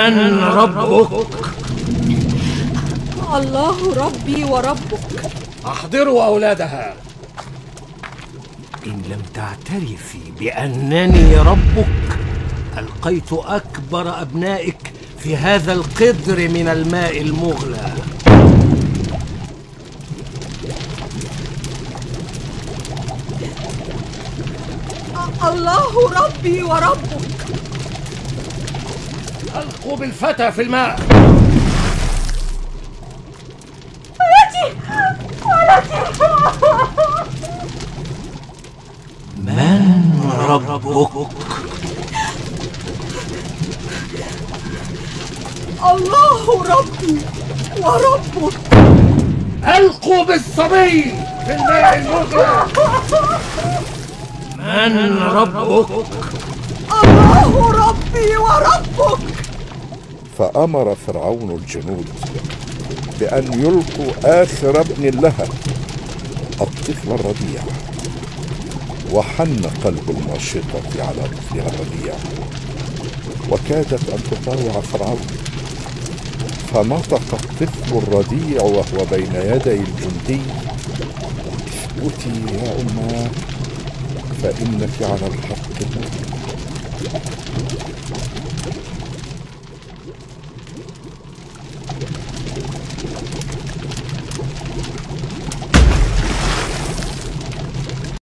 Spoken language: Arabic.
من ربك؟ الله ربي وربك. احضروا أولادها. إن لم تعترفي بأنني ربك ألقيت أكبر أبنائك في هذا القدر من الماء المغلى. الله ربي وربك. ألقوا بالفتى في الماء. من ربك؟ الله ربي وربك. ألقوا بالصبي في الماء المغلى. من ربك؟ الله ربي وربك. فأمر فرعون الجنود بأن يلقوا آخر ابن لها، الطفل الرضيع، وحن قلب الماشطة على طفلها الرضيع، وكادت أن تطاوع فرعون، فنطق الطفل الرضيع وهو بين يدي الجندي: اثبتي يا أماه، فإنك على الحق المبين.